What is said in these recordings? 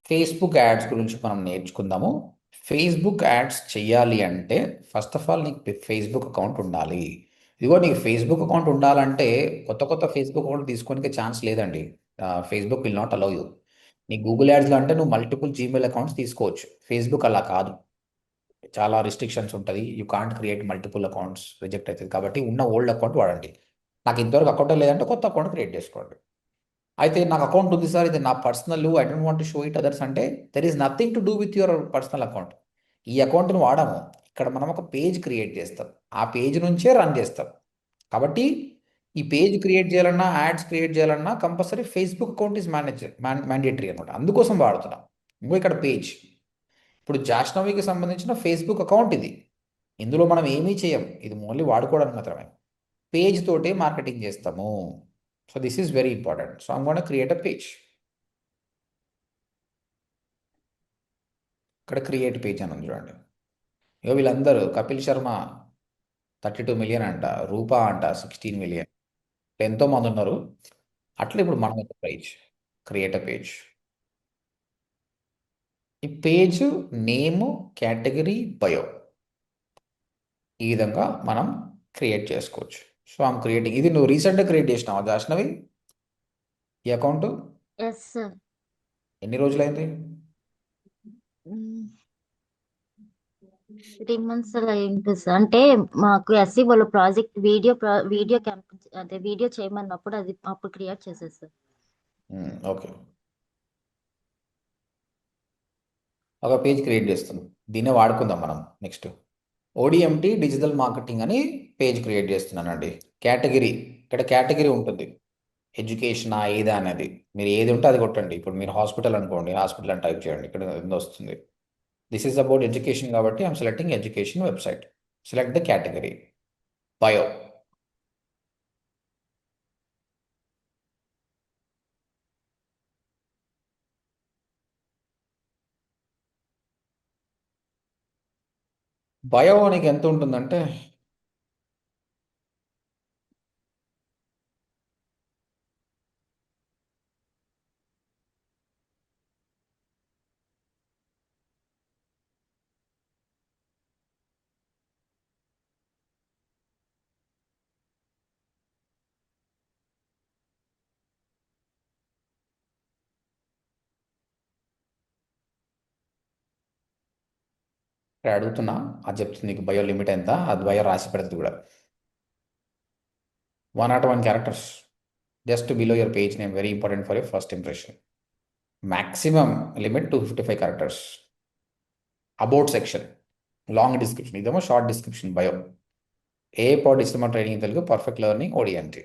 Facebook ads గురించి మనం నేర్చుకుందాము. ఫేస్బుక్ యాడ్స్ చెయ్యాలి అంటే ఫస్ట్ ఆఫ్ ఆల్ నీకు ఫేస్బుక్ అకౌంట్ ఉండాలి. ఇదిగో నీకు ఫేస్బుక్ అకౌంట్ ఉండాలంటే కొత్త కొత్త ఫేస్బుక్ అకౌంట్ తీసుకోనికి ఛాన్స్ లేదండి. Facebook will not allow you. నీ గూగుల్ యాడ్స్లో అంటే నువ్వు మల్టిపుల్ జీమెయిల్ అకౌంట్స్ తీసుకోవచ్చు. ఫేస్బుక్ అలా కాదు. చాలా రిస్ట్రిక్షన్స్ ఉంటుంది. You can't create multiple accounts, reject అవుతుంది. కాబట్టి ఉన్న ఓల్డ్ అకౌంట్ వాడండి. నాకు ఇంతవరకు అకౌంట్ లేదంటే కొత్త అకౌంట్ క్రియేట్ చేసుకోండి. అయితే నాకు అకౌంట్ ఉంది సార్, ఇది నా personal, I don't want to show it others అంటే there is nothing to do with your personal account. ఈ అకౌంట్ని వాడము. ఇక్కడ మనం ఒక పేజ్ క్రియేట్ చేస్తాం. ఆ పేజ్ నుంచే రన్ చేస్తాం. కాబట్టి ఈ పేజ్ క్రియేట్ చేయాలన్నా, యాడ్స్ క్రియేట్ చేయాలన్నా compulsory Facebook account is mandatory అనమాట. అందుకోసం వాడుతున్నాం. ఇంకో ఇక్కడ పేజ్. ఇప్పుడు జాష్నవికి సంబంధించిన ఫేస్బుక్ అకౌంట్ ఇది. ఇందులో మనం ఏమీ చేయం. ఇది ఓన్లీ వాడుకోవడానికి మాత్రమే. పేజ్ తోటే మార్కెటింగ్ చేస్తాము. So this is very important. So I'm gonna create a page. ఇక్కడ క్రియేట్ పేజ్ అని ఉంది చూడండి. ఇగో వీళ్ళందరూ కపిల్ శర్మ 32 మిలియన్ అంట, రూపా అంట 16 మిలియన్, ఎంతో మంది ఉన్నారు. అట్లా ఇప్పుడు మనం ఒక పేజ్, క్రియేట్ అ పేజ్. ఈ పేజ్ నేము, కేటగిరీ, బయో ఈ విధంగా మనం క్రియేట్ చేసుకోవచ్చు. So I'm creating. ఇది నువ్వు రీసెంట్గా క్రియేట్ చేసినావా జాష్నవి ఈ అకౌంట్? Yes sir. ఎన్ని రోజులైంది? 3 months అలా ఏంటి సార్, అంటే మాకు ఎస్సీ వాళ్ళు ప్రాజెక్ట్ వీడియో క్యాంప్, అదే వీడియో చేయమన్నప్పుడు అది అప్పుడు క్రియేట్ చేసేది సార్. ఓకే, ఒక పేజ్ క్రియేట్ చేస్తున్నాం. దీన్నే వాడుకుందాం మనం నెక్స్ట్. ఓడిఎంటి డిజిటల్ మార్కెటింగ్ అని పేజ్ క్రియేట్ చేస్తున్నానండి. కేటగిరీ, ఇక్కడ కేటగిరీ ఉంటుంది. ఎడ్యుకేషనా ఏదా అనేది మీరు ఏది ఉంటే అది కొట్టండి. ఇప్పుడు మీరు హాస్పిటల్ అనుకోండి, హాస్పిటల్ అని టైప్ చేయండి, ఇక్కడ ఎంత వస్తుంది. దిస్ ఈజ్ అబౌట్ ఎడ్యుకేషన్ కాబట్టి I'm selecting education website. Select the category. Bio. Bio నీకు ఎంత ఉంటుందంటే ఇక్కడ అడుగుతున్నా, అది చెప్తుంది నీకు బయో లిమిట్ ఎంత, అది బయో రాసి పెడుతుంది కూడా. 101 characters just below your page name, very important for your first impression. Maximum limit 255 characters. About section, long description, ఇదేమో short description bio. A power digital marketing training Telugu, perfect learning ODMT.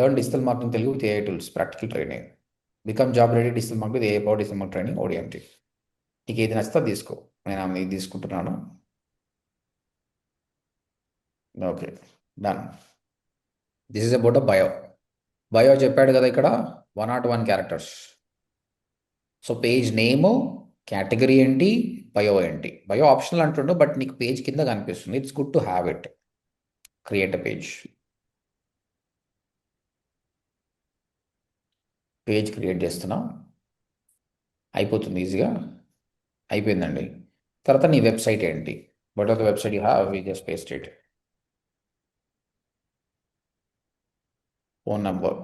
Learn digital marketing Telugu with AI tools, practical training. Become job ready digital marketing with AI power digital marketing training ODMT. నీకు ఏది నచ్చితే అది తీసుకో. నేను ఆమె ఇది తీసుకుంటున్నాను. Okay, done. This is about a bio. Bio చెప్పాడు కదా ఇక్కడ, 101 characters. So page name, category ఏంటి, బయో ఏంటి. బయో ఆప్షనల్ అంటుండు, బట్ నీకు పేజ్ కింద కనిపిస్తుంది. It's good to have it. Create a page. Page create చేస్తున్నాం. అయిపోతుంది ఈజీగా. అయిపోయిందండి. తర్వాత నీ వెబ్సైట్ ఏంటి, what are the website you have, we just paste it. Phone number,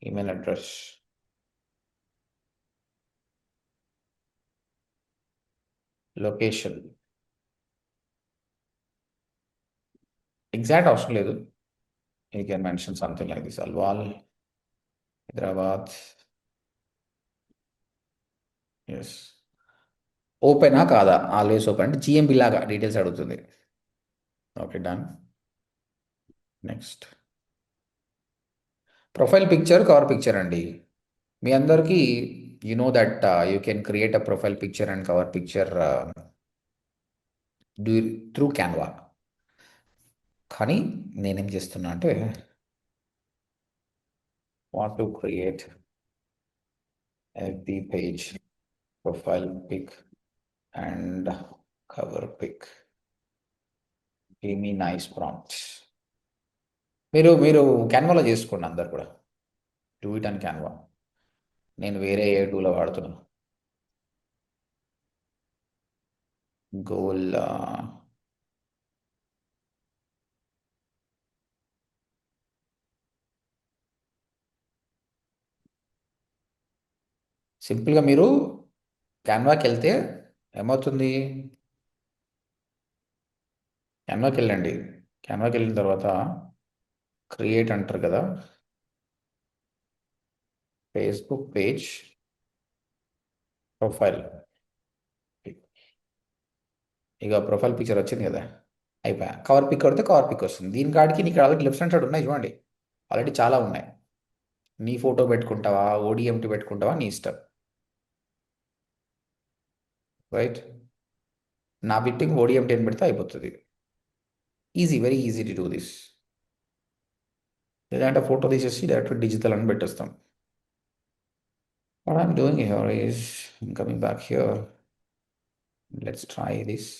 email address, location. Exact అవసరం లేదు. You can mention something like this, Alwal, Hyderabad. Yes. ఓపెనా కాదా, ఆల్వేస్ ఓపెన్ అంటే జిఎంబి లాగా డీటెయిల్స్ అడుగుతుంది. Okay, done. Next. Profile picture, cover picture అండి. మీ అందరికీ you know that you can create a profile picture and cover picture through Canva. కానీ నేనేం చేస్తున్నా అంటే, want to create FB page, profile pic and cover pic. Give me nice prompt. మీరు మీరు క్యాన్వాలో చేసుకోండి అందరు కూడా. Do it and Canva. నేను వేరే ఏ టూలో వాడుతున్నాను. గోల్ సింపుల్గా మీరు క్యాన్వాకి వెళ్తే ఏమవుతుంది? క్యాన్వాకి వెళ్ళండి. క్యాన్వాకి వెళ్ళిన తర్వాత క్రియేట్ అంటారు కదా, ఫేస్బుక్ పేజ్ ప్రొఫైల్. ఇక ప్రొఫైల్ పిక్చర్ వచ్చింది కదా, అయిపోయా. కవర్ పిక్ కొడితే కవర్ పిక్ వస్తుంది. దీని కాడికి నీకు ఆల్రెడీ లెఫ్ట్ హ్యాండ్ సైడ్ ఉన్నాయి చూడండి, ఆల్రెడీ చాలా ఉన్నాయి. నీ ఫోటో పెట్టుకుంటావా, ఓడిఎంటి పెట్టుకుంటావా, నీ ఇష్టం. రైట్. నా బిట్టింగ్ ఓడిఎంటి అని పెడితే అయిపోతుంది. Easy, very easy to do this. లేదంటే ఫోటో తీసేసి డైరెక్ట్ డిజిటల్ అని పెట్టేస్తాం. What I'm doing here is coming back here. Let's try this.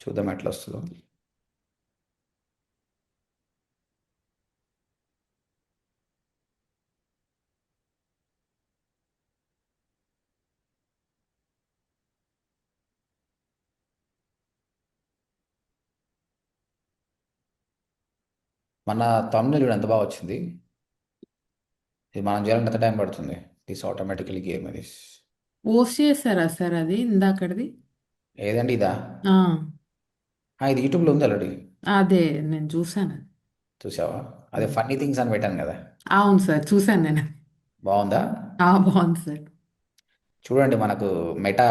చూద్దాం ఎట్లా వస్తుందో. మన thumbnail చూడు ఎంత బాగా వచ్చింది. ఇది మనం చేయాలంటే ఎంత టైం పడుతుంది? This automatically game this. Post చేస్తారా సార్ అది ఇందాకటిది? ఏదండి ఇదా? ఆ, ఇది యూట్యూబ్లో ఉంది ఆల్రెడీ. అదే నేను చూసాను అది. చూసావా? అదే ఫన్నీ థింగ్స్ అని పెట్టాను కదా. అవును సార్, చూసాను నేను. బాగుందా? బాగుంది సార్. చూడండి, మనకు మెటా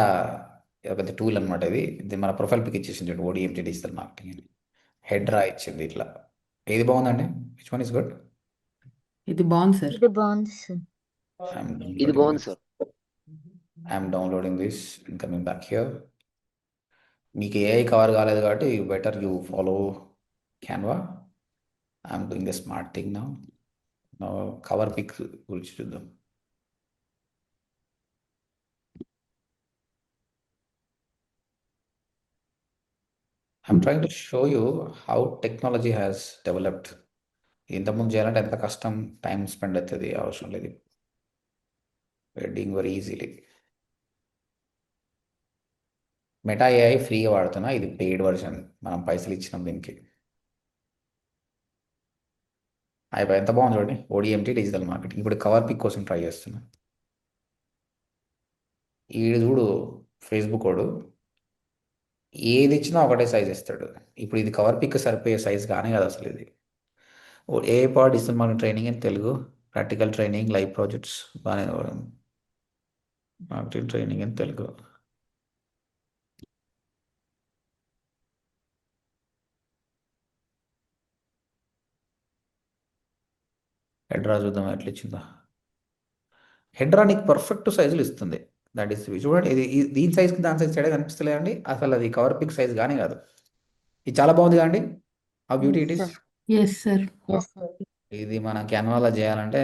పెద్ద టూల్ అనమాట ఇది. ఇది మన ప్రొఫైల్ పిక్ ఇచ్చేసింది చూడండి, ఓడిఎంటీ డిజిటల్ మార్కెటింగ్ అని. హెడ్ రా ఇచ్చింది ఇట్లా. ఏది బాగుందండి? Which one is good? ఇది బాగుంది సార్. ఇది బాగుంది సార్. ఇది బాగుంది sir. I'm downloading this and coming back here. మీకు ఏఐ కవర్ కాలేదు కాబట్టి you better you follow Canva. I'm doing the smart thing now. Cover pic గురించి చూద్దాం. I'm trying to show you how technology has developed. ఇంతకుముందు చేయాలంటే ఎంత కష్టం, time spend అవుతుంది, అవసరం లేదు. Wedding very easily. Meta AI ఫ్రీగా వాడుతున్నా, ఇది పెయిడ్ వర్షన్, మనం పైసలు ఇచ్చినాం దీనికి. అయిపోయి ఎంత బాగుంది చూడండి, ఓడిఎంటీ డిజిటల్ మార్కెటింగ్. ఇప్పుడు కవర్ పిక్ కోసం ట్రై చేస్తున్నా. ఈడు చూడు, ఫేస్బుక్ వాడు ఏది ఇచ్చినా ఒకటే సైజ్ ఇస్తాడు. ఇప్పుడు ఇది కవర్ పిక్ సరిపోయే సైజ్ కానీ కాదు అసలు ఇది. ఏ పార్ట్ డిజిటల్ మార్కెటింగ్ ట్రైనింగ్ అని Telugu, practical training, live projects బాగానే, మార్కెటింగ్ ట్రైనింగ్ అని తెలుగు. హెడ్రా చూద్దాం ఎట్లా ఇచ్చిందో. హెడ్రా నీకు పర్ఫెక్ట్ సైజులు ఇస్తుంది. దట్ ఈస్ చూడండి, దీని సైజ్కి దాని సైజ్ తేడా కనిపిస్తలేదండి అసలు. అది కవర్ పిక్ సైజ్ కానీ కాదు. ఇది చాలా బాగుంది కాండి. A beauty it is. Yes sir. Yes sir. ఇది మనం క్యాన్వాలో చేయాలంటే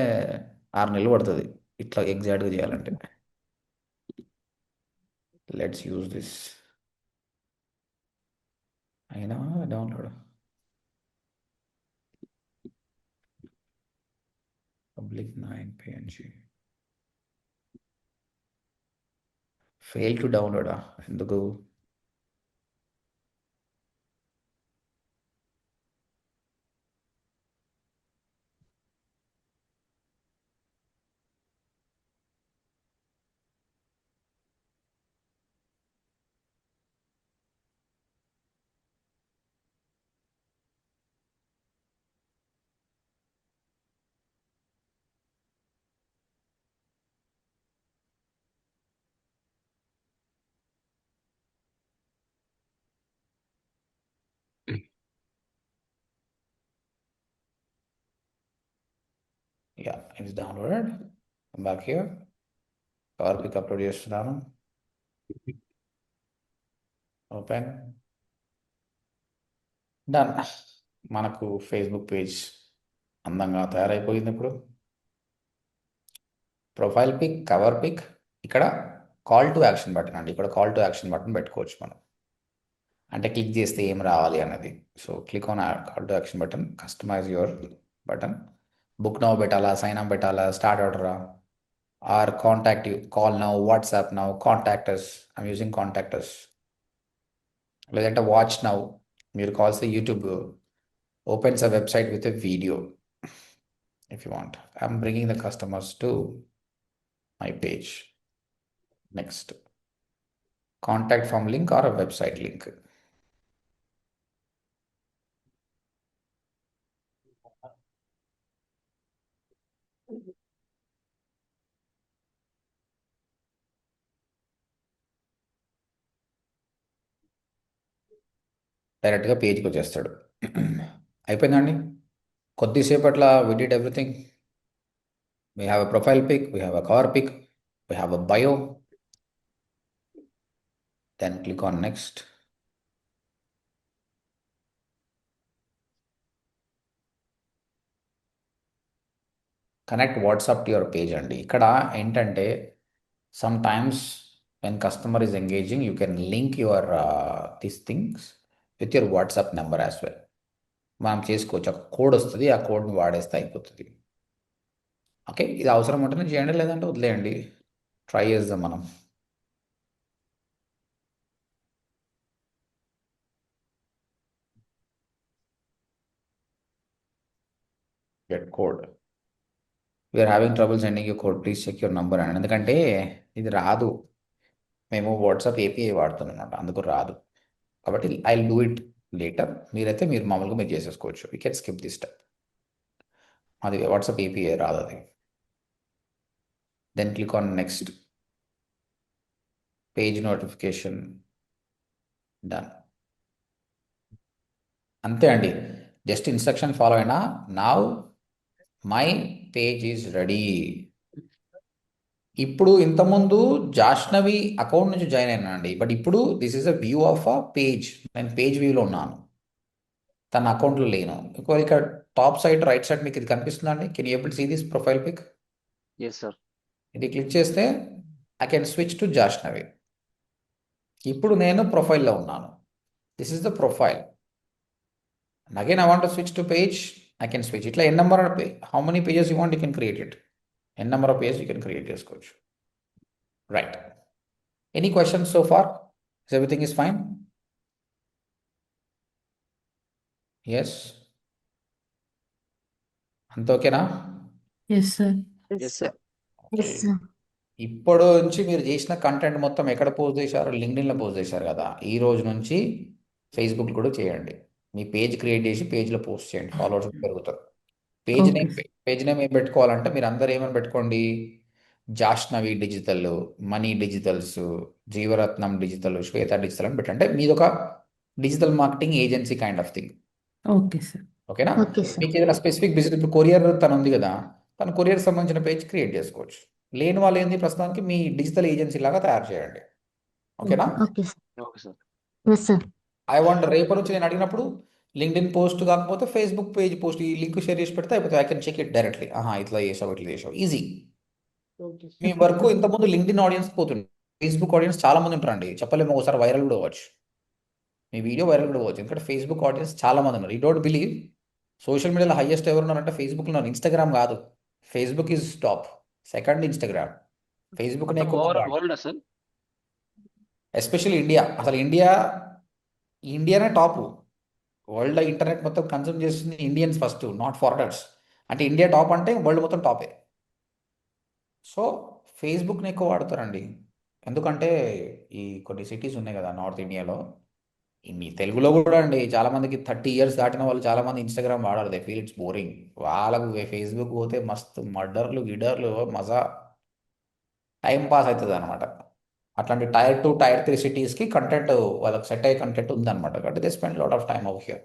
6 నెలలు పడుతుంది ఇట్లా ఎగ్జాక్ట్గా చేయాలంటే. Let's use this. అయినా download public 9 PNG. Fail to డౌన్లోడా? ఎందుకు? Yeah, it's downloaded. Back here cover pic upload చేస్తున్నాను. ఓపెన్. డన్. మనకు ఫేస్బుక్ పేజ్ అందంగా తయారైపోయింది. ఇప్పుడు ప్రొఫైల్ పిక్, కవర్ పిక్, ఇక్కడ కాల్ టు యాక్షన్ బటన్ అండి. ఇక్కడ కాల్ టు యాక్షన్ బటన్ పెట్టుకోవచ్చు మనం. అంటే క్లిక్ చేస్తే ఏం రావాలి అన్నది. So click on call to action button, customize your button. Book now పెట్టాలా, సైన్ అప్ పెట్టాలా, స్టార్ట్ ఆర్డరా, or contact you, call now, WhatsApp now, contactors, I'm using contactors. లేదంటే వాచ్ నౌ, మీరు కావాల్సిన YouTube opens a website with a video if you want. I'm bringing the customers to my page. Next, contact form link or a website link. డైరెక్ట్గా పేజ్కి వచ్చేస్తాడు. అయిపోయిందండి. కొద్దిసేపట్ల we did everything. We have a profile pic, we have a cover pic, we have a bio. Then click on next. Connect WhatsApp to your page అండి. ఇక్కడ ఏంటంటే some times when customer is engaging you can link your these things with your WhatsApp number as well. మనం చేసుకోవచ్చు. ఒక code వస్తుంది, ఆ కోడ్ని వాడేస్తే అయిపోతుంది. ఓకే, ఇది అవసరం ఉంటేనే చేయండి, లేదంటే వదిలేయండి. ట్రై చేద్దాం మనం. Get code. We're having trouble sending you code, please check your number అని. ఎందుకంటే ఇది రాదు, మేము వాట్సాప్ ఏపీఐ వాడుతున్నాం అనమాట, అందుకు రాదు. కాబట్టి ఐ డూ ఇట్ లేటర్. మీరైతే మీరు మామూలుగా మీరు చేసేసుకోవచ్చు. We can skip this step. అది వాట్సాప్ ఏపీఐ రాదు అది. Then click on next. Page notification done. అంతే అండి, జస్ట్ ఇన్స్ట్రక్షన్ ఫాలో అయినా. Now my page is ready. ఇప్పుడు ఇంతకుముందు జాష్నవి అకౌంట్ నుంచి జాయిన్ అయినా అండి, బట్ ఇప్పుడు this is a view of a page. నేను పేజ్ వ్యూలో ఉన్నాను, తన అకౌంట్లో లేను. ఇంకో ఇక్కడ టాప్ సైడ్ రైట్ సైడ్ మీకు ఇది కనిపిస్తుందా అండి? Can you able see this profile pic? Yes sir. ఇది క్లిక్ చేస్తే I can switch to Jashnavi. ఇప్పుడు నేను ప్రొఫైల్లో ఉన్నాను. This is the profile. And again I want to switch to page, I can switch. ఇట్లా N number how many pages you want you can create it. N number of pages you can create చేసుకోవచ్చు. Right. Any questions so far? Everything is fine? Yes, అంత ఓకేనా? Yes sir. Yes sir. Yes, sir. ఇప్పుడు నుంచి మీరు చేసిన content మొత్తం ఎక్కడ post చేశారు? లింక్డ్ఇన్లో పోస్ట్ చేశారు కదా. ఈ రోజు నుంచి ఫేస్బుక్ కూడా చేయండి. మీ పేజ్ క్రియేట్ చేసి పేజ్లో పోస్ట్ చేయండి, ఫాలోవర్స్ పెరుగుతారు. పేజ్ నేమ్ ఏం పెట్టుకోవాలంటే మీరు అందరు ఏమని పెట్టుకోండి, Jashnavi digital, Mani digitals, Jeevaratnam digital, Shweta digital అని పెట్టండి. మీది ఒక digital marketing agency kind of thing. Okay sir. ఓకేనా? Okay, sir. మీకు ఏదైనా స్పెసిఫిక్ బిజినెస్, ఇప్పుడు కొరియర్ తను ఉంది కదా, తను కొరియర్ సంబంధించిన పేజ్ క్రియేట్ చేసుకోవచ్చు. లేని వాళ్ళు ఏంది, ప్రస్తుతానికి మీ డిజిటల్ ఏజెన్సీ లాగా తయారు చేయండి. ఓకేనా? Okay, sir. Okay sir. Yes, sir. I want రేపటి నుంచి నేను అడిగినప్పుడు లింక్డ్ఇన్ పోస్ట్ కాకపోతే ఫేస్బుక్ పేజ్ పోస్ట్, ఈ లింక్ షేర్ చేసి పెడితే అయిపోతుంది. I can check it directly. ఇట్లా చేసావు, ఇట్లా చేసావు, ఈజీ. Okay, మీ వర్క్ ఇంతకుముందు లింక్డ్ఇన్ ఆడియన్స్ పోతుంది, ఫేస్బుక్ ఆడియన్స్ చాలా మంది ఉంటారండి. చెప్పలేము, ఒకసారి వైరల్ కూడా అవ్వచ్చు, మీ వీడియో వైరల్ కూడా అవ్వచ్చు. ఎందుకంటే ఫేస్బుక్ ఆడియన్స్ చాలా మంది ఉన్నారు. యూ డోంట్ బిలీవ్, సోషల్ మీడియాలో హైయెస్ట్ ఎవరు ఉన్నారంటే ఫేస్బుక్లో ఉన్నారు. ఇన్స్టాగ్రామ్ కాదు, Facebook is top, second Instagram. Facebook overall world sir. Especially India. అసలు ఇండియానే టాప్. వరల్డ్ ఇంటర్నెట్ మొత్తం కన్సూమ్ చేస్తుంది ఇండియన్స్ ఫస్ట్, నాట్ ఫారినర్స్. అంటే ఇండియా టాప్ అంటే వరల్డ్ మొత్తం టాపే. సో ఫేస్బుక్ని ఎక్కువ వాడతారండి. ఎందుకంటే ఈ కొన్ని సిటీస్ ఉన్నాయి కదా నార్త్ ఇండియాలో, మీ తెలుగులో కూడా అండి, చాలామందికి 30 years దాటిన వాళ్ళు చాలామంది ఇన్స్టాగ్రామ్ వాడారు. They feel it's boring. వాళ్ళకు ఫేస్బుక్ పోతే మస్తు మర్డర్లు గిడర్లు మజా, టైం పాస్ అవుతుంది అనమాట. అట్లాంటి Tier 2 Tier 3 సిటీస్కి కంటెంట్, వాళ్ళకి సెట్ అయ్యే కంటెంట్ ఉందన్నమాట. కాబట్టి they spend lot of time over here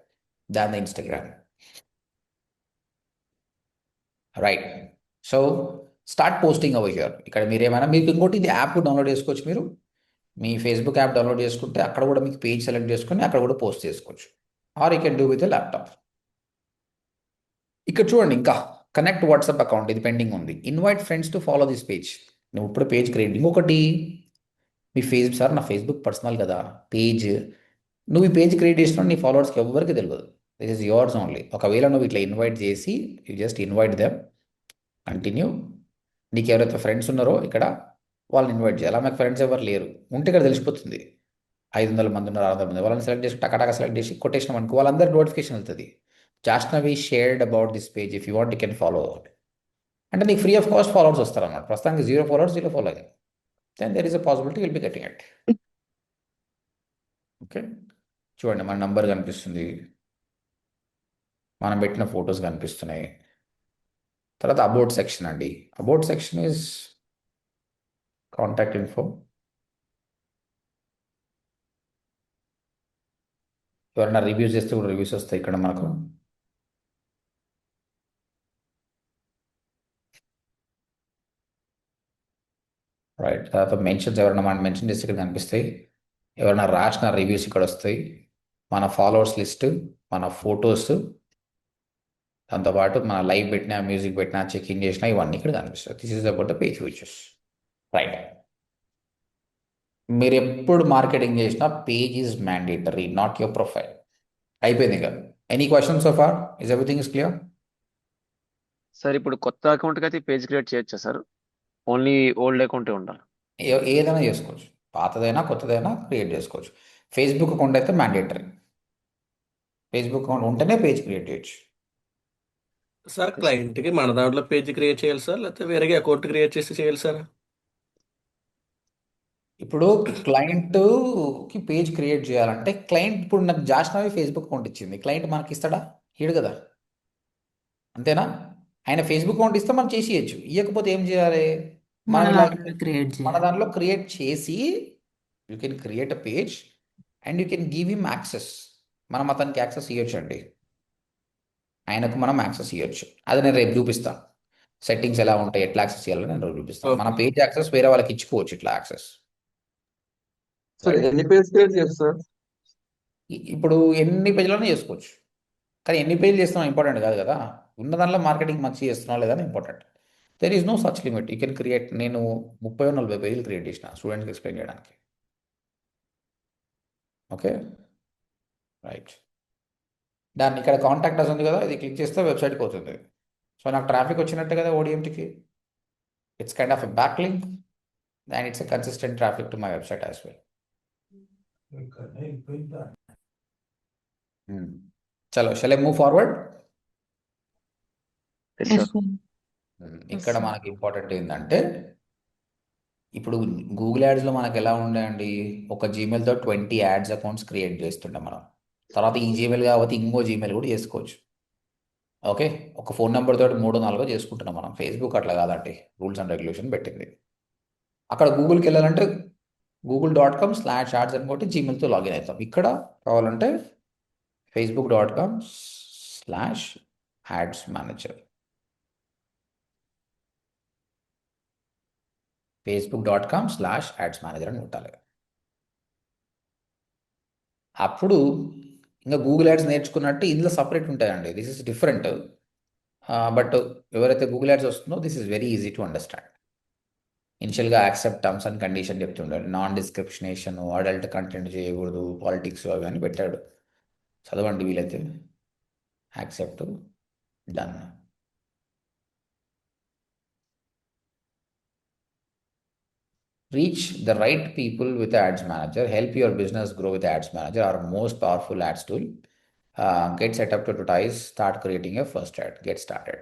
than the Instagram. Right. So start posting over here. ఇక్కడ మీరు ఏమైనా, మీకు ఇంకోటి ఇది యాప్ డౌన్లోడ్ చేసుకోవచ్చు. మీరు మీ ఫేస్బుక్ యాప్ డౌన్లోడ్ చేసుకుంటే అక్కడ కూడా మీకు పేజ్ సెలెక్ట్ చేసుకుని అక్కడ కూడా పోస్ట్ చేసుకోవచ్చు. Or you can do with a laptop. ఇక్కడ చూడండి, ఇంకా కనెక్ట్ వాట్సాప్ అకౌంట్, ఇది పెండింగ్ ఉంది. Invite friends to follow this page. నువ్వు ఇప్పుడు పేజ్ క్రియేట్. ఇంకొకటి, మీ ఫేస్బుక్, సార్ నా ఫేస్బుక్ పర్సనల్ కదా పేజ్, నువ్వు ఈ పేజ్ క్రియేట్ చేసినా నీ ఫాలోవర్స్కి ఎవ్వరికి తెలియదు. This is yours only. ఒకవేళ నువ్వు ఇట్లా ఇన్వైట్ చేసి you just invite them, continue. నీకు ఎవరైతే ఫ్రెండ్స్ ఉన్నారో ఇక్కడ వాళ్ళని ఇన్వైట్ చేయాలి. మాకు ఫ్రెండ్స్ ఎవరు లేరు ఉంటే ఇక్కడ తెలిసిపోతుంది 500 మంది ఉన్నారు, 600 మంది, వాళ్ళని సెలెక్ట్ చేసి టకాటకా సెలెక్ట్ చేసి కొట్టేసినాం అనుకో వాళ్ళందరూ నోటిఫికేషన్ వెళ్తుంది. Jashnavi shared about this page, if you want you can follow. అంటే నీకు ఫ్రీ ఆఫ్ కాస్ట్ ఫాలోవర్స్ వస్తారన్నమాట. ప్రస్తుతానికి 0 followers, 0 following. Then there is a possibility will be getting it. Okay, చూడండి మన నంబర్ కనిపిస్తుంది, మనం పెట్టిన ఫొటోస్ కనిపిస్తున్నాయి. తర్వాత అబౌట్ సెక్షన్ అండి. About section is contact info. ఎవరైనా రివ్యూస్ చేస్తే కూడా రివ్యూస్ వస్తాయి ఇక్కడ మనకు. రైట్, తర్వాత మెన్షన్స్ ఎవరైనా మనం మెన్షన్ చేస్తే ఇక్కడ కనిపిస్తాయి. ఎవరైనా రాసిన రివ్యూస్ ఇక్కడ వస్తాయి. మన ఫాలోవర్స్ లిస్ట్, మన ఫొటోస్, దాంతోపాటు మన లైవ్ పెట్టినా, మ్యూజిక్ పెట్టినా, చెకింగ్ చేసినా ఇవన్నీ ఇక్కడ కనిపిస్తాయి. This is about the page features. Right, మీరు ఎప్పుడు మార్కెటింగ్ చేసినా page is mandatory, not your profile. అయిపోయింది ఇక. Any question so far? Is everything is clear? Sir ఇప్పుడు కొత్త అకౌంట్కి అయితే పేజ్ క్రియేట్ చేయొచ్చా సార్? ఓన్లీ ఓల్డ్ అకౌంటే ఉండాలి? ఏదైనా చేసుకోవచ్చు, పాతదైనా కొత్తదైనా క్రియేట్ చేసుకోవచ్చు. ఫేస్బుక్ అకౌంట్ అయితే మ్యాండేటరీ. ఫేస్బుక్ అకౌంట్ ఉంటేనే పేజ్ క్రియేట్ చేయొచ్చు. సార్ క్లయింట్కి మన దాంట్లో పేజ్ క్రియేట్ చేయాలి సార్, లేకపోతే వేరేగా అకౌంట్ క్రియేట్ చేసి చేయాలి సార్? ఇప్పుడు క్లయింట్కి పేజ్ క్రియేట్ చేయాలంటే క్లయింట్, ఇప్పుడు నాకు జాష్నవి ఫేస్బుక్ అకౌంట్ ఇచ్చింది, క్లయింట్ మనకి ఇస్తాడా? ఇయ్యడు కదా, అంతేనా? ఆయన ఫేస్బుక్ అకౌంట్ ఇస్తే మనం చేసి ఇవ్వచ్చు. ఇవ్వకపోతే ఏం చేయాలి? మన మనం ఇలా దాంట్లో క్రియేట్ మన చేయాలి. దాంట్లో క్రియేట్ చేసి you can create a page and you can give him access. మనం అతనికి యాక్సెస్ ఇవ్వచ్చు అండి, ఆయనకు మనం యాక్సెస్ ఇవ్వచ్చు. అది నేను రేపు చూపిస్తాను. సెట్టింగ్స్ ఎలా ఉంటాయి, ఎట్లా యాక్సెస్ చేయాలని నేను రేపు చూపిస్తాను. మన ఓకే పేజ్ యాక్సెస్ వేరే వాళ్ళకి ఇచ్చుకోవచ్చు ఇట్లా యాక్సెస్. సార్ రైట్, ఎన్ని పేజ్ క్రియేట్ చేస్తారు సార్? ఇప్పుడు ఎన్ని పేజీలను చేసుకోవచ్చు, కానీ ఎన్ని పేజీలు చేస్తున్నాం ఇంపార్టెంట్ కాదు కదా. ఉన్న దానిలో మార్కెటింగ్ మంచిగా చేస్తున్నాం లేదా important. There is no such limit, you can create. నేను 30-40 పేజీలు క్రియేట్ చేసిన స్టూడెంట్స్కి ఎక్స్ప్లెయిన్ చేయడానికి. Okay, right. దాన్ని ఇక్కడ కాంటాక్ట్ అస్ ఉంది కదా, ఇది క్లిక్ చేస్తే వెబ్సైట్కి అవుతుంది. సో నాకు ట్రాఫిక్ వచ్చినట్టే కదా ఓడిఎంటీకి. It's kind of a back link and it's a consistent traffic to my website as well. చలో, shall I move forward? Yes Yes, sir. sir. ఇక్కడ sir. మనకి ఇంపార్టెంట్ ఏంటంటే, ఇప్పుడు గూగుల్ యాడ్స్లో మనకి ఎలా ఉండేయండి, ఒక జీమెయిల్తో 20 యాడ్స్ అకౌంట్స్ క్రియేట్ చేస్తుండే మనం. తర్వాత ఈ జీమెయిల్ కాబట్టి ఇంకో జీమెయిల్ కూడా చేసుకోవచ్చు. ఓకే, ఒక ఫోన్ నెంబర్ తోటి 3-4 చేసుకుంటున్నాం మనం. ఫేస్బుక్ అట్లా కాదండి, రూల్స్ అండ్ రెగ్యులేషన్ పెట్టింది. అక్కడ గూగుల్కి వెళ్ళాలంటే google.com/ads అని కొట్టి జీమెయిల్తో లాగిన్ అవుతాం. ఇక్కడ కావాలంటే facebook.com/ads manager. facebook.com/ads manager అని కొట్టాలి. అప్పుడు ఇంకా గూగుల్ యాడ్స్ నేర్చుకున్నట్టు ఇందులో సపరేట్ ఉంటాయండి. This is different. బట్ ఎవరైతే గూగుల్ యాడ్స్ వస్తుందో this is very easy to understand. ఇనిషియల్గా యాక్సెప్ట్ టర్మ్స్ అండ్ కండిషన్ చెప్తుండాలి. నాన్ డిస్క్రిప్షనేషన్, అడల్ట్ కంటెంట్ చేయకూడదు, పాలిటిక్స్ అవి అని పెట్టాడు. చదవండి వీలైతే. Accept, done. Reach the right people with Ads Manager. Help your business grow with Ads Manager, our most powerful ads tool. Get set up to advertise. Start creating your first ad. Get started.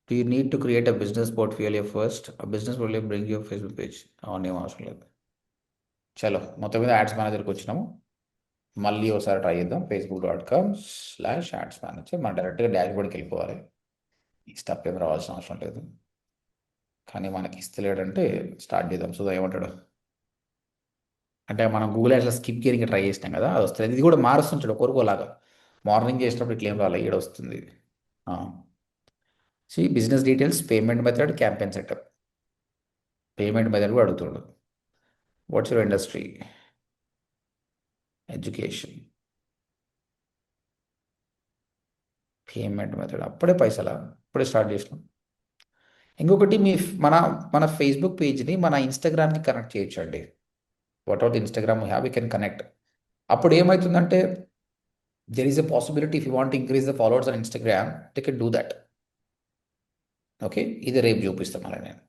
Do you need to create a business portfolio first? A business portfolio brings your Facebook page. అవును, ఏం అవసరం లేదు. చలో, మొత్తం మీద ads మేనేజర్కి వచ్చినాము. మళ్ళీ ఒకసారి ట్రై చేద్దాం. facebook.com/ads manager. మనం డైరెక్ట్గా డాష్బోర్డ్కి వెళ్ళిపోవాలి. ఈ స్టెప్ ఏం రావాల్సిన అవసరం లేదు. కానీ మనకి ఇస్తలేడంటే స్టార్ట్ చేద్దాం. సో ఏమంటాడు అంటే, మనం గూగుల్ యాడ్స్లో స్కిప్ చేయడానికి ట్రై చేసినాం కదా, అది వస్తుంది. ఇది కూడా మారుస్తుంటాడు ఒక్కొక్కలాగా. మార్నింగ్ చేసినప్పుడు ఇట్లా ఏం రావాలి, ఈడ వస్తుంది. Business details, payment method, campaign setup. Payment method కూడా అడుగుతాడు. What's your industry, education, payment method. అప్పుడే పైసలా, అప్పుడే స్టార్ట్ చేసినాం. ఇంకొకటి మన మన ఫేస్బుక్ పేజ్ని మన ఇన్స్టాగ్రామ్కి కనెక్ట్ చేయొచ్చండి. What ever the Instagram we have we can connect. అప్పుడు ఏమవుతుందంటే there is a possibility if you want increase the followers on Instagram they can do that. Okay, ఇది రేపు చూపిస్తాను అలా నేను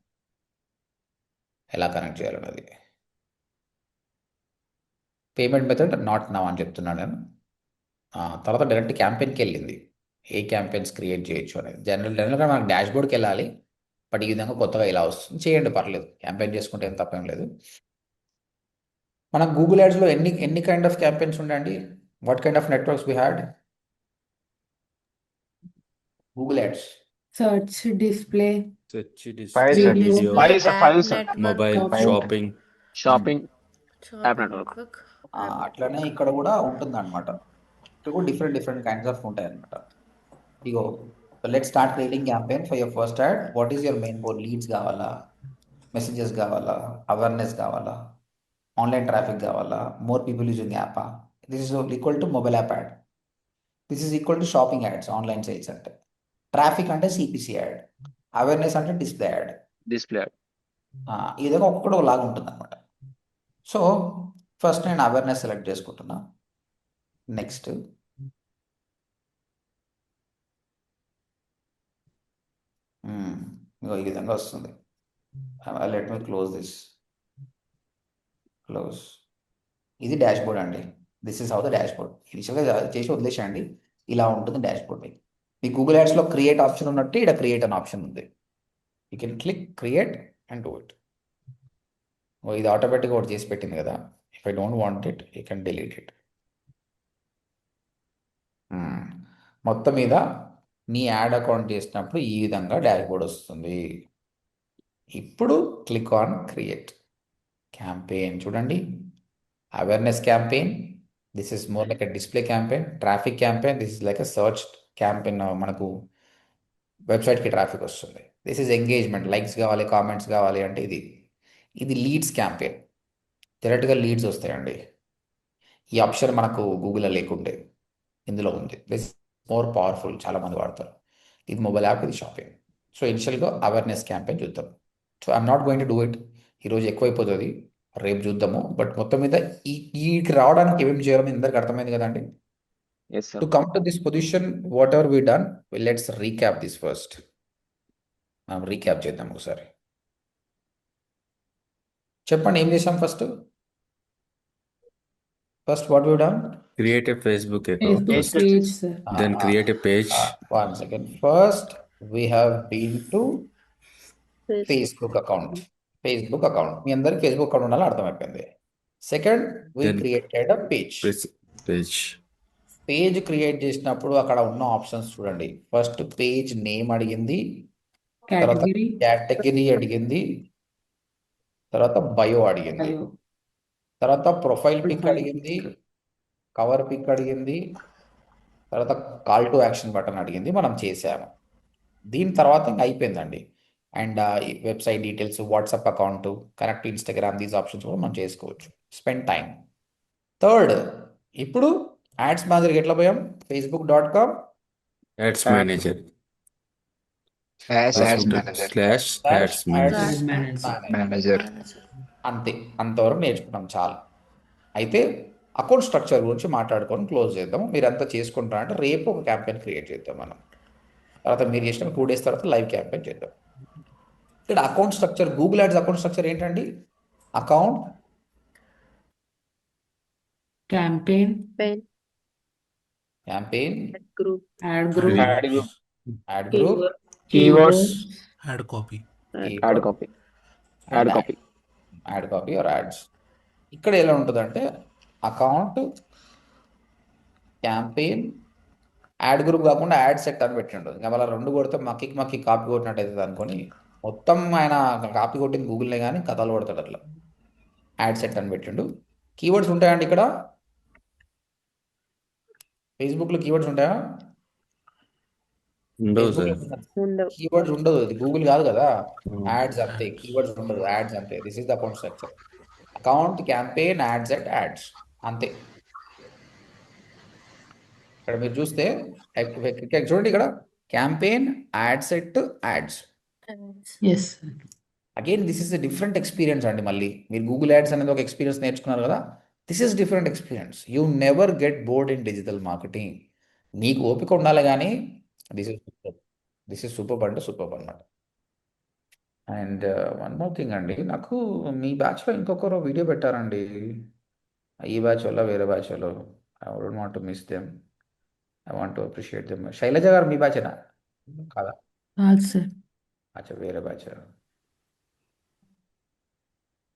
ఎలా కనెక్ట్ చేయాలన్నది. పేమెంట్ మెథడ్ నాట్ నౌ అని చెప్తున్నాను నేను. తర్వాత డైరెక్ట్ క్యాంపెయిన్కి వెళ్ళింది, ఏ క్యాంపెయిన్స్ క్రియేట్ చేయొచ్చు అనేది. జనరల్గా మనకు డాష్ బోర్డ్కి వెళ్ళాలి, బట్ ఈ విధంగా కొత్తగా ఇలా వస్తుంది. చేయండి, పర్లేదు, క్యాంపెయిన్ చేసుకుంటే ఏం తప్పేం లేదు. మనం గూగుల్ యాడ్స్లో ఎన్ని కైండ్ ఆఫ్ క్యాంపెయిన్స్ ఉండండి? What kind of networks we had? Google ads Search, display, Search, Five, display, sir. video, Five, sir. Five, sir. mobile, Copy. shopping. Shopping, app network. అట్లనే ఇక్కడ కూడా ఉంటుంది అనమాట. ఇక్కడ కూడా డిఫరెంట్ కైండ్స్ ఆఫ్ ఉంటాయి అనమాట. ఇగో, let start creating campaign for your first ad. What is your main goal? Leads కావాలా, మెసేజెస్ కావాలా, అవేర్నెస్ కావాలా, ఆన్లైన్ ట్రాఫిక్ కావాలా, more people using app? This is equal to mobile app ad. This is equal to shopping ads, online sales అంటే. Traffic అంటే CPC ad, awareness అంటే display ad. Display ad. ఈ విధంగా ఒక్కొక్కటి ఒకలాగా ఉంటుంది అనమాట. సో ఫస్ట్ నేను అవేర్నెస్ సెలెక్ట్ చేసుకుంటున్నా. నెక్స్ట్ ఈ విధంగా వస్తుంది. Let me close this. Close. ఇది డాష్ బోర్డ్ అండి. This is how the dash board. ఇనిషియల్గా చేసి వదిలేసేయండి, ఇలా ఉంటుంది డాష్ బోర్డ్. మీ గూగుల్ యాడ్స్లో క్రియేట్ ఆప్షన్ ఉన్నట్టు ఇక్కడ క్రియేట్ అనే ఆప్షన్ ఉంది. You can click create and do it. ఇది ఆటోమేటిక్గా ఒకటి చేసి పెట్టింది కదా. If I don't want it you can delete it. మొత్తం మీద నీ యాడ్ అకౌంట్ చేసినప్పుడు ఈ విధంగా డాష్ బోర్డ్ వస్తుంది. ఇప్పుడు క్లిక్ ఆన్ క్రియేట్ క్యాంపెయిన్. చూడండి, awareness campaign, this is more like a display campaign. Traffic campaign, this is like a search campaign. మనకు వెబ్సైట్కి ట్రాఫిక్ వస్తుంది. దిస్ ఇస్ ఎంగేజ్మెంట్, లైక్స్ కావాలి, కామెంట్స్ కావాలి అంటే ఇది లీడ్స్ క్యాంపెయిన్. డైరెక్ట్గా లీడ్స్ వస్తాయండి. ఈ ఆప్షన్ మనకు గూగుల్లో లేకుండే, ఇందులో ఉంది. దిస్ మోర్ పవర్ఫుల్, చాలామంది వాడతారు. ఇది మొబైల్ యాప్, ఇది షాపింగ్. సో ఇనిషియల్గా అవేర్నెస్ క్యాంపెయిన్ చూద్దాం. So I'm not going to do it. ఈరోజు ఎక్కువైపోతుంది, రేపు చూద్దాము. బట్ మొత్తం మీద ఈకి రావడానికి ఏమేమి చేయాలని అందరికి అర్థమైంది కదండి. Yes sir. To come to this position whatever we done, let's recap this first. మనం రీక్యాప్ చేద్దాం ఒకసారి. చెప్పండి ఏం చేసాం first what we done? Create a Facebook account. Facebook page, sir. Then create a page. 1 second. First, we have been to Facebook account. మీ అందరికి Facebook account ఉండాలని అర్థమైపోయింది. Second, we Then created a page. Press page. Page create చేసినప్పుడు అక్కడ ఉన్న options చూడండి. First page name అడిగింది, తర్వాత Category, category అడిగింది, తర్వాత బయో అడిగింది, bio, తర్వాత ప్రొఫైల్ పిక్ profile అడిగింది, pic. కవర్ పిక్ అడిగింది, తర్వాత కాల్ టు యాక్షన్ బటన్ అడిగింది. మనం చేసాము. దీని తర్వాత ఇంకా అయిపోయిందండి. And website details, WhatsApp account, connect Instagram, these options కూడా మనం చేసుకోవచ్చు. Spend time. థర్డ్, ఇప్పుడు యాడ్స్ మేనేజర్కి ఎట్లా పోయాం? facebook.com Ads manager. Ads Facebook manager. slash ads manager. Manager. అంతే, అంతవరకు నేర్చుకున్నాం చాలు. అయితే అకౌంట్ స్ట్రక్చర్ గురించి మాట్లాడుకొని క్లోజ్ చేద్దాం. మీరు అంతా చేసుకుంటారంటే రేపు ఒక క్యాంపెయిన్ క్రియేట్ చేద్దాం మనం. తర్వాత మీరు చేసిన 2 days తర్వాత లైవ్ క్యాంపెయిన్ చేద్దాం. ఇక్కడ account structure, Google ads account structure ఏంటండి? Account, campaign, campaign, ad group, ad group, Keywords. Ad copy. Ad copy. Ad copy. Ad copy or ads. ఇక్కడ ఎలా ఉంటుందంటే అకౌంట్, క్యాంపెయిన్, యాడ్ గ్రూప్ కాకుండా ad set అని పెట్టి ఉంటుంది. ఇంకా మళ్ళీ 2 కొడితే మక్కి కాపీ కొట్టినట్టు అవుతుంది అనుకొని మొత్తం ఆయన కాపీ కొట్టింది గూగుల్నే కానీ కథలు కొడతాడు అట్లా. యాడ్ సెట్ అని పెట్టిండు. కీవర్డ్స్ ఉంటాయండి ఇక్కడ? ఫేస్బుక్లో కీవర్డ్స్ ఉంటాయా? Windows. కీవర్డ్స్ ఉండదు, అది గూగుల్ కాదు కదా. యాడ్స్ అంతే, కీవర్డ్స్ ఉండదు, యాడ్స్ అంతే. This is the account structure. Account, campaign, ads at ads అంతే. ఇక్కడ మీరు చూస్తే ఇక్కడ చూడండి, ఇక్కడ campaign, ad set, ads. Yes sir again this is a different experience అండి. మళ్ళీ మీరు గూగుల్ యాడ్స్ అనేది ఒక ఎక్స్పీరియన్స్ నేర్చుకున్నారు కదా, this is different experience. You never get bored in digital marketing. నీకు ఓపిక ఉండాలి కానీ this is super. This is super అంటే సూపర్ అన్నమాట. అండ్ వన్ మోర్ థింగ్ అండి, నాకు మీ బ్యాచ్లో ఇంకొకరు వీడియో పెట్టారండి. ఈ బ్యాచ్ వల్ల వేరే బ్యాచ్ వాళ్ళు, I don't want to miss them, I want to appreciate them. Shailaja garu మీ బ్యాచేనా కాదా? కాదు సార్ అచ్చా, వేరే బ్యాచ్.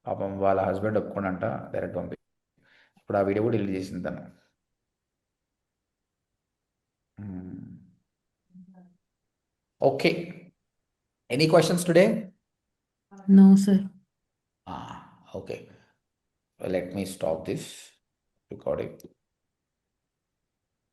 పాపం వాళ్ళ హస్బెండ్ ఒప్పుకోనంట, డైరెక్ట్ పంపి. ఇప్పుడు ఆ వీడియో కూడా డిలీట్ చేసింది తను. Okay, any questions today? No sir okay, let me stop this recording.